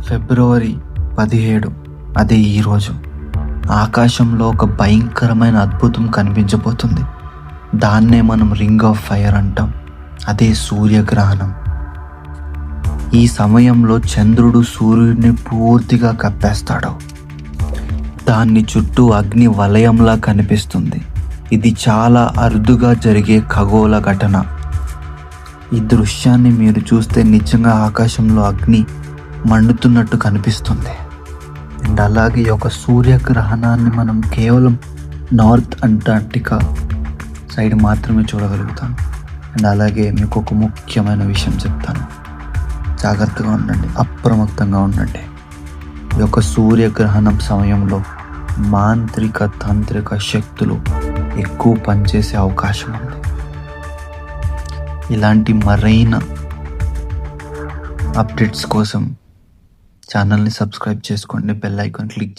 ఫిబ్రవరి 17 అదే ఈరోజు ఆకాశంలో ఒక భయంకరమైన అద్భుతం కనిపించబోతుంది. దాన్నే మనం రింగ్ ఆఫ్ ఫైర్ అంటాం. అదే సూర్యగ్రహణం. ఈ సమయంలో చంద్రుడు సూర్యుడిని పూర్తిగా కప్పేస్తాడు. దాన్ని చుట్టూ అగ్ని వలయంలా కనిపిస్తుంది. ఇది చాలా అరుదుగా జరిగే ఖగోళ ఘటన. ఈ దృశ్యాన్ని మీరు చూస్తే నిజంగా ఆకాశంలో అగ్ని మండుతున్నట్టు కనిపిస్తుంది. అండ్ అలాగే ఈ యొక్క సూర్యగ్రహణాన్ని మనం కేవలం నార్త్ అంటార్క్టికా సైడ్ మాత్రమే చూడగలుగుతాం. అండ్ అలాగే మీకు ఒక ముఖ్యమైన విషయం చెప్తాను. జాగ్రత్తగా ఉండండి, అప్రమత్తంగా ఉండండి. ఈ యొక్క సూర్యగ్రహణం సమయంలో మాంత్రిక తాంత్రిక శక్తులు ఎక్కువ పనిచేసే అవకాశం ఉంది. ఇలాంటి మరైన అప్డేట్స్ కోసం ఛానల్ని సబ్స్క్రైబ్ చేసుకోండి, బెల్ ఐకాన్ క్లిక్